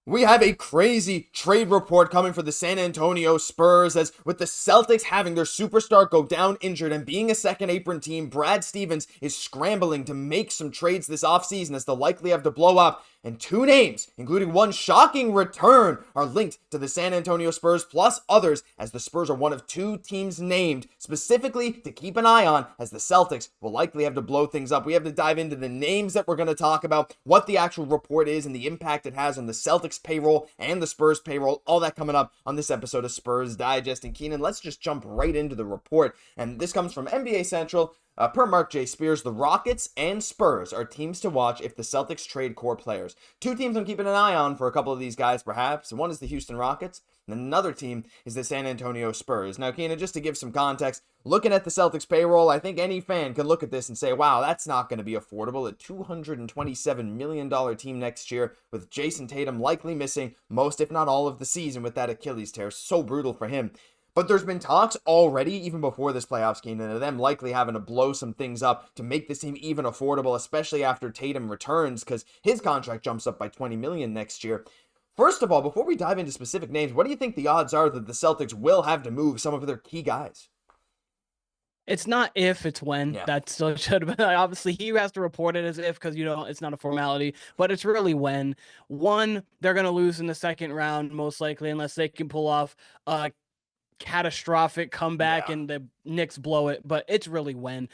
We have a crazy trade report coming for the San Antonio Spurs, as with the Celtics having their superstar go down injured and being a second apron team, Brad Stevens is scrambling to make some trades this offseason as they'll likely have to blow up. And two names, including one shocking return, are linked to the San Antonio Spurs, plus others, as the Spurs are one of two teams named specifically to keep an eye on, as the Celtics will likely have to blow things up. We have to dive into the names that we're going to talk about, what the actual report is, and the impact it has on the Celtics payroll and the Spurs payroll. All that coming up on this episode of Spurs Digest. And Keenan, let's just jump right into the report. And this comes from NBA Central. Per Mark J. Spears, the Rockets and Spurs are teams to watch if the Celtics trade core players. Two teams I'm keeping an eye on for a couple of these guys, perhaps. One is the Houston Rockets, and another team is the San Antonio Spurs. Now, Keenan, just to give some context, looking at the Celtics payroll, I think any fan can look at this and say, wow, that's not going to be affordable. A $227 million team next year with Jason Tatum likely missing most, if not all, of the season with that Achilles tear. So brutal for him. But there's been talks already, even before this playoffs game, of them likely having to blow some things up to make this team even affordable, especially after Tatum returns, because his contract jumps up by $20 million next year. First of all, before we dive into specific names, what do you think the odds are that the Celtics will have to move some of their key guys? It's not if, it's when. Yeah. That still should have been. Obviously, he has to report it as if because, it's not a formality, but it's really when. One, they're going to lose in the second round, most likely, unless they can pull off a catastrophic comeback Yeah. and the Knicks blow it, but it's really when.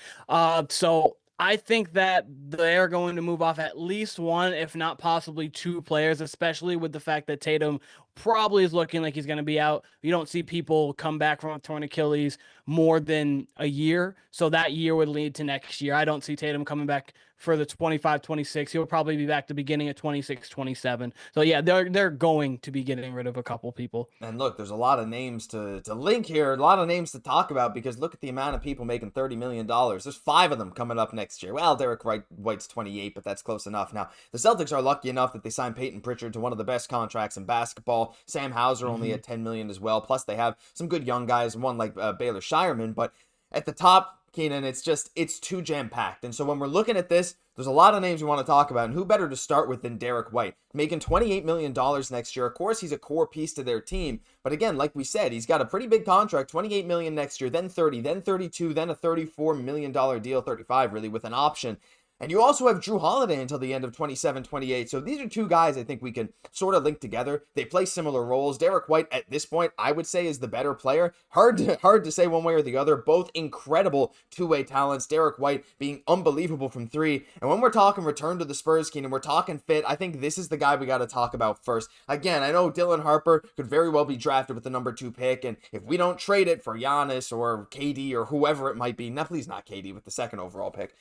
So I think that they're going to move off at least one, if not possibly two players, especially with the fact that Tatum probably is looking like he's going to be out. You don't see people come back from a torn Achilles more than a year. So that year would lead to next year. I don't see Tatum coming back for the 25-26. He'll probably be back the beginning of 26-27. So yeah, they're going to be getting rid of a couple people. And look, there's a lot of names to link here, a lot of names to talk about, because look at the amount of people making $30 million. There's five of them coming up next year. Well, Derrick White's 28, but that's close enough. Now, the Celtics are lucky enough that they signed Peyton Pritchard to one of the best contracts in basketball. Sam Hauser only at $10 million as well. Plus, they have some good young guys, one like Baylor Shireman. But at the top, Keenan, it's too jam-packed. And so when we're looking at this, there's a lot of names we want to talk about, and who better to start with than Derrick White, making $28 million next year. Of course, he's a core piece to their team, but again, like we said, he's got a pretty big contract, $28 million next year, then 30, then 32, then a $34 million deal, 35 really, with an option. And you also have Jrue Holiday until the end of 27, 28. So these are two guys I think we can sort of link together. They play similar roles. Derrick White, at this point, I would say is the better player. Hard to say one way or the other. Both incredible two-way talents. Derrick White being unbelievable from three. And when we're talking return to the Spurs, Keenan, we're talking fit, I think this is the guy we got to talk about first. Again, I know Dylan Harper could very well be drafted with the number 2 pick. And if we don't trade it for Giannis or KD or whoever it might be, please not KD with the second overall pick.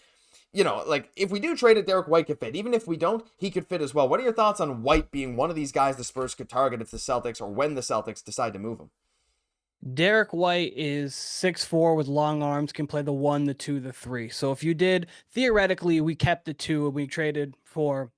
Like, if we do trade it, Derrick White could fit. Even if we don't, he could fit as well. What are your thoughts on White being one of these guys the Spurs could target if the Celtics, or when the Celtics decide to move him? Derrick White is 6'4" with long arms, can play the 1, the 2, the 3. So if you did, theoretically, we kept the 2 and we traded for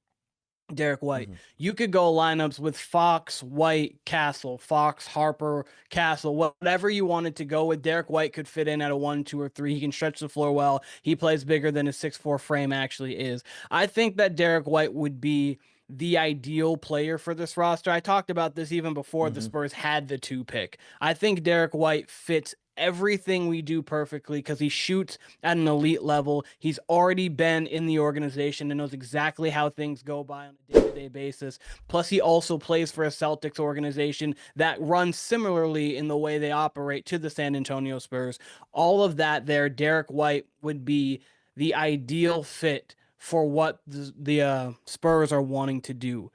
Derrick White. You could go lineups with Fox, White, Castle, Fox, Harper, Castle, whatever you wanted to go with. Derrick White could fit in at a 1, 2, or 3. He can stretch the floor well. He plays bigger than his 6'4" frame actually is. I think that Derrick White would be the ideal player for this roster. I talked about this even before the Spurs had the 2 pick. I think Derrick White fits everything we do perfectly because he shoots at an elite level. He's already been in the organization and knows exactly how things go by on a day-to-day basis. Plus, he also plays for a Celtics organization that runs similarly in the way they operate to the San Antonio Spurs. All of that there, Derrick White would be the ideal fit for what the Spurs are wanting to do.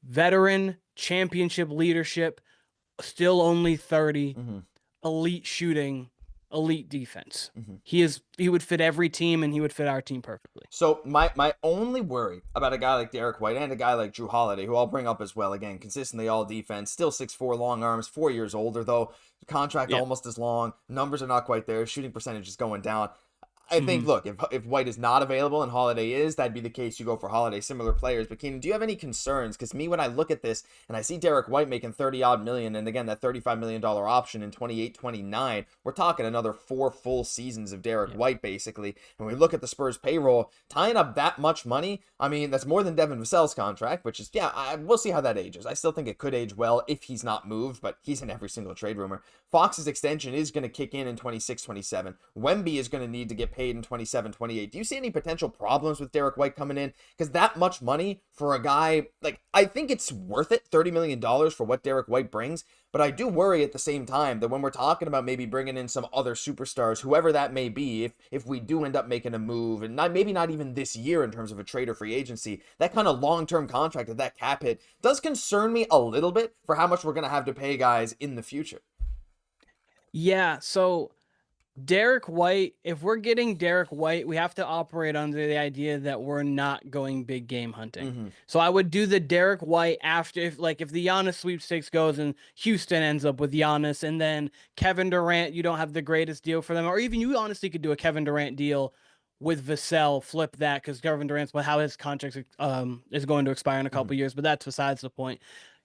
Veteran, championship leadership, still only 30, elite shooting, elite defense. He would fit every team, and he would fit our team perfectly. So my only worry about a guy like Derrick White and a guy like Jrue Holiday, who I'll bring up as well, again, consistently all defense, still 6'4", long arms, 4 years older though, contract almost as long, numbers are not quite there, shooting percentage is going down. I think, look, if White is not available and Holiday is, that'd be the case. You go for Holiday, similar players. But Keenan, do you have any concerns? Because me, when I look at this and I see Derrick White making 30-odd million, and again, that $35 million option in 28-29, we're talking another 4 full seasons of Derrick White, basically. And we look at the Spurs payroll, tying up that much money, I mean, that's more than Devin Vassell's contract, which is, we'll see how that ages. I still think it could age well if he's not moved, but he's in every single trade rumor. Fox's extension is going to kick in 26-27. Wemby is going to need to get paid in 27-28. Do you see any potential problems with Derrick White coming in? Because that much money for a guy, like, I think it's worth it, $30 million for what Derrick White brings, but I do worry at the same time that when we're talking about maybe bringing in some other superstars, whoever that may be, if we do end up making a move, and maybe not even this year in terms of a trade or free agency, that kind of long-term contract at that cap hit does concern me a little bit for how much we're going to have to pay guys in the future. Yeah, so Derrick White, if we're getting Derrick White, we have to operate under the idea that we're not going big game hunting. So I would do the Derrick White after, if the Giannis sweepstakes goes and Houston ends up with Giannis, and then Kevin Durant, you don't have the greatest deal for them, or even you honestly could do a Kevin Durant deal with Vassell, flip that, because Kevin Durant's how his contract is going to expire in a couple years, but that's besides the point.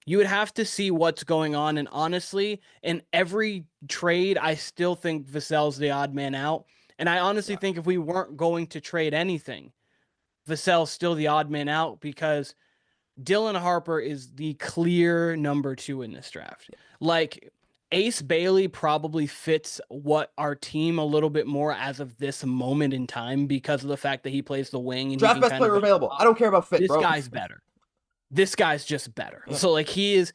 You would have to see what's going on. And honestly, in every trade, I still think Vassell's the odd man out. And I honestly think if we weren't going to trade anything, Vassell's still the odd man out, because Dylan Harper is the clear number 2 in this draft. Like, Ace Bailey probably fits what our team a little bit more as of this moment in time, because of the fact that he plays the wing. And draft best player available. I don't care about fit, this bro. This guy's better. This guy's just better. Yeah. So, like, he's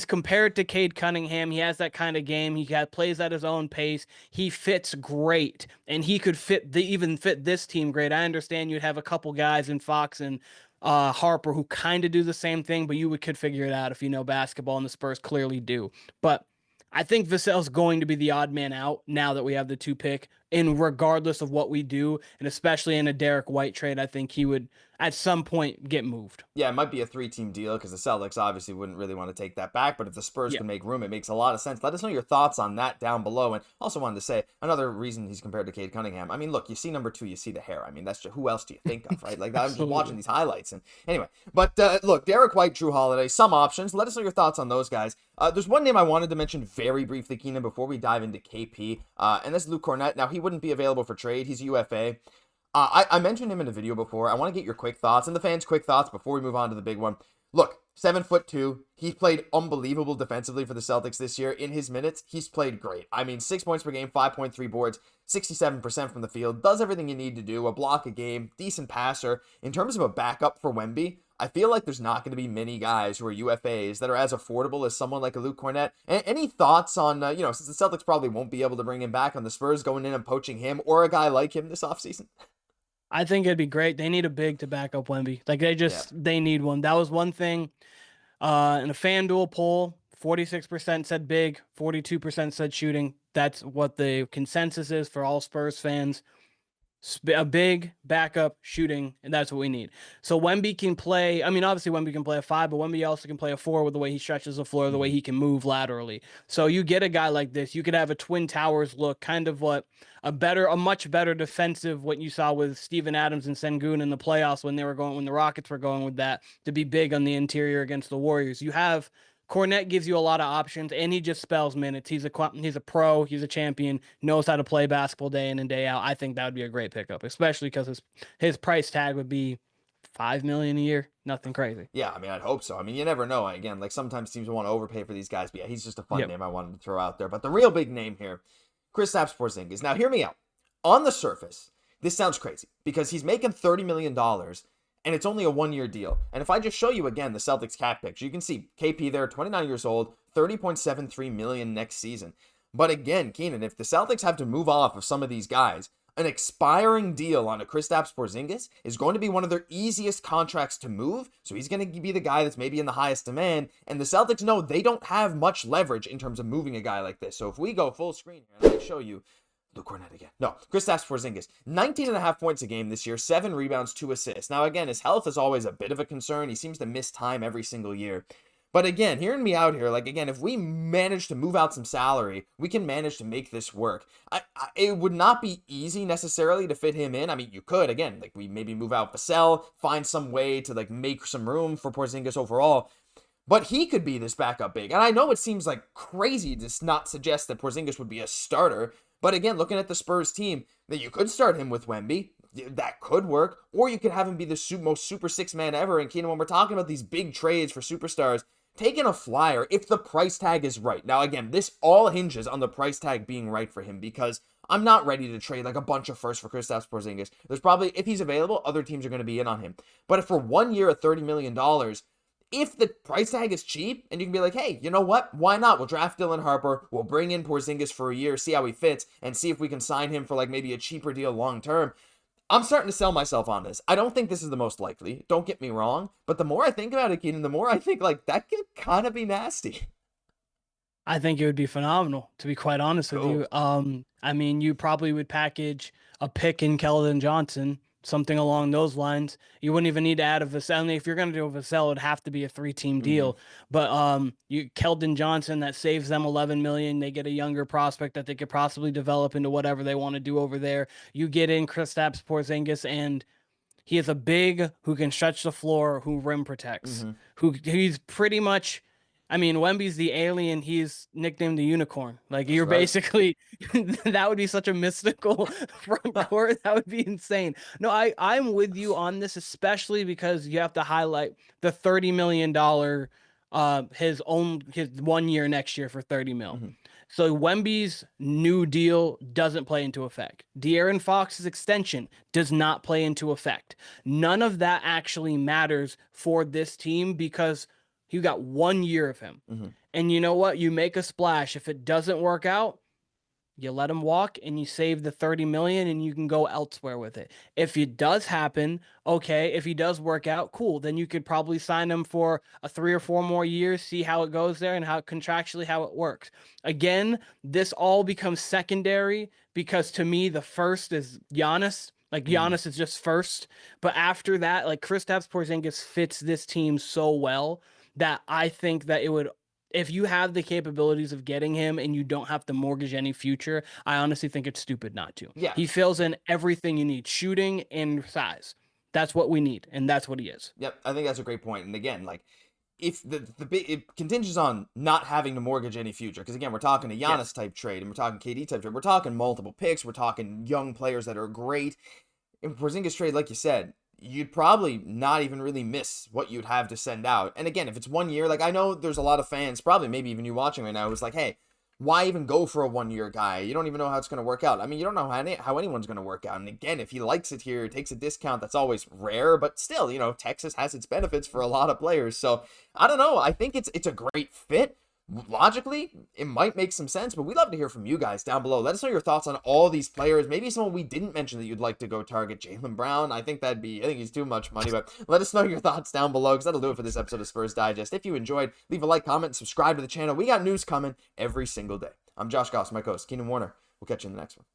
compared to Cade Cunningham. He has that kind of game. He plays at his own pace. He fits great, and he could even fit this team great. I understand you'd have a couple guys in Fox and Harper who kind of do the same thing, but you could figure it out if you know basketball, and the Spurs clearly do. But I think Vassell's going to be the odd man out now that we have the 2 pick, and regardless of what we do, and especially in a Derrick White trade, I think he would at some point get moved. Yeah, it might be a 3-team deal, because the Celtics obviously wouldn't really want to take that back, but if the Spurs can make room, it makes a lot of sense. Let us know your thoughts on that down below. And also wanted to say, another reason he's compared to Cade Cunningham, I mean, look, you see number 2, you see the hair. I mean, that's just, who else do you think of, right? Like, I'm just watching these highlights. And anyway, but look, Derrick White, Drew Holiday, some options. Let us know your thoughts on those guys. There's one name I wanted to mention very briefly, Keenan, before we dive into KP, and that's Luke Kornet. Now, he wouldn't be available for trade. He's UFA. I mentioned him in a video before. I want to get your quick thoughts and the fans' quick thoughts before we move on to the big one. Look, 7'2". He's played unbelievable defensively for the Celtics this year. In his minutes, he's played great. I mean, 6 points per game, 5.3 boards, 67% from the field. Does everything you need to do. A block a game, decent passer. In terms of a backup for Wemby, I feel like there's not going to be many guys who are UFAs that are as affordable as someone like a Luke Kornet. Any thoughts on, since the Celtics probably won't be able to bring him back, on the Spurs going in and poaching him or a guy like him this offseason? I think it'd be great. They need a big to back up Wemby. Like, they need one. That was one thing in a FanDuel poll. 46% said big, 42% said shooting. That's what the consensus is for all Spurs fans. A big backup shooting, and that's what we need. So Wemby can play, I mean, obviously Wemby can play a 5, but Wemby also can play a 4 with the way he stretches the floor, the way he can move laterally. So you get a guy like this, you could have a Twin Towers look, kind of what a much better defensive, what you saw with Steven Adams and Sengun in the playoffs when the Rockets were going with that, to be big on the interior against the Warriors. You have Kornet, gives you a lot of options, and he just spells minutes. He's a pro. He's a champion. Knows how to play basketball day in and day out. I think that would be a great pickup, especially because his price tag would be $5 million a year. Nothing crazy. Yeah, I mean, I'd hope so. I mean, you never know. Again, like, sometimes teams want to overpay for these guys, but yeah, he's just a fun name I wanted to throw out there. But the real big name here, Kristaps Porzingis. Now, hear me out. On the surface, this sounds crazy because he's making $30 million. And it's only a 1-year deal. And if I just show you again the Celtics cap picture, you can see KP there, 29 years old, $30.73 million next season. But again, Keenan, if the Celtics have to move off of some of these guys, an expiring deal on a Kristaps Porzingis is going to be one of their easiest contracts to move. So he's going to be the guy that's maybe in the highest demand. And the Celtics know they don't have much leverage in terms of moving a guy like this. So if we go full screen here, let me show you Luke Kornet again. No, Kristaps Porzingis. 19.5 points a game this year, 7 rebounds, 2 assists. Now, again, his health is always a bit of a concern. He seems to miss time every single year. But again, hearing me out here, like, again, if we manage to move out some salary, we can manage to make this work. It would not be easy necessarily to fit him in. I mean, you could, again, like, we maybe move out Vassell, find some way to, like, make some room for Porzingis overall. But he could be this backup big. And I know it seems like crazy to not suggest that Porzingis would be a starter. But again, looking at the Spurs team, that you could start him with Wemby. That could work. Or you could have him be the most super six man ever. And Keenan, when we're talking about these big trades for superstars, taking a flyer if the price tag is right. Now, again, this all hinges on the price tag being right for him, because I'm not ready to trade like a bunch of firsts for Kristaps Porzingis. There's probably, if he's available, other teams are going to be in on him. But if for 1 year at $30 million, if the price tag is cheap and you can be like, hey, you know what? Why not? We'll draft Dylan Harper. We'll bring in Porzingis for a year, see how he fits, and see if we can sign him for like maybe a cheaper deal long term. I'm starting to sell myself on this. I don't think this is the most likely. Don't get me wrong. But the more I think about it, Keenan, the more I think like that could kind of be nasty. I think it would be phenomenal, to be quite honest with you. I mean, you probably would package a pick in Keldon Johnson, something along those lines. You wouldn't even need to add a Vassell. I mean, if you're going to do a Vassell, it'd have to be a 3-team deal. But you Keldon Johnson, that saves them $11 million. They get a younger prospect that they could possibly develop into whatever they want to do over there. You get in Kristaps Porzingis, and he is a big who can stretch the floor, who rim protects, he's pretty much. I mean, Wemby's the alien. He's nicknamed the unicorn. Like, you're basically, that would be such a mystical front court. That would be insane. No, I'm with you on this, especially because you have to highlight the $30 million, his 1 year next year for 30 mil. So Wemby's new deal doesn't play into effect. De'Aaron Fox's extension does not play into effect. None of that actually matters for this team because you got 1 year of him. And you know what? You make a splash. If it doesn't work out, you let him walk and you save the 30 million and you can go elsewhere with it. If it does happen, okay, if he does work out, cool. Then you could probably sign him for a 3 or 4 more years, see how it goes there and how contractually how it works. Again, this all becomes secondary because to me, the first is Giannis. Like, Giannis is just first. But after that, like, Kristaps Porzingis fits this team so well that I think that it would, if you have the capabilities of getting him and you don't have to mortgage any future, I honestly think it's stupid not to. Yeah. He fills in everything you need, shooting and size. That's what we need, and that's what he is. Yep, I think that's a great point. And again, like, if it contingents on not having to mortgage any future, because again, we're talking a Giannis type trade, and we're talking KD type trade, we're talking multiple picks, we're talking young players that are great. In Porzingis trade, like you said, you'd probably not even really miss what you'd have to send out. And again, if it's 1 year, like, I know there's a lot of fans, probably maybe even you watching right now, who's like, hey, why even go for a 1 year guy? You don't even know how it's going to work out. I mean, you don't know how anyone's going to work out. And again, if he likes it here, takes a discount, that's always rare, but still, you know, Texas has its benefits for a lot of players. So I don't know. I think it's a great fit. Logically, it might make some sense, but we'd love to hear from you guys down below. Let us know your thoughts on all these players. Maybe someone we didn't mention that you'd like to go target. Jaylen Brown, I think he's too much money, but let us know your thoughts down below, because that'll do it for this episode of Spurs Digest. If you enjoyed, leave a like, comment, and subscribe to the channel. We got news coming every single day. I'm Josh Gosse, my host, Keenan Warner. We'll catch you in the next one.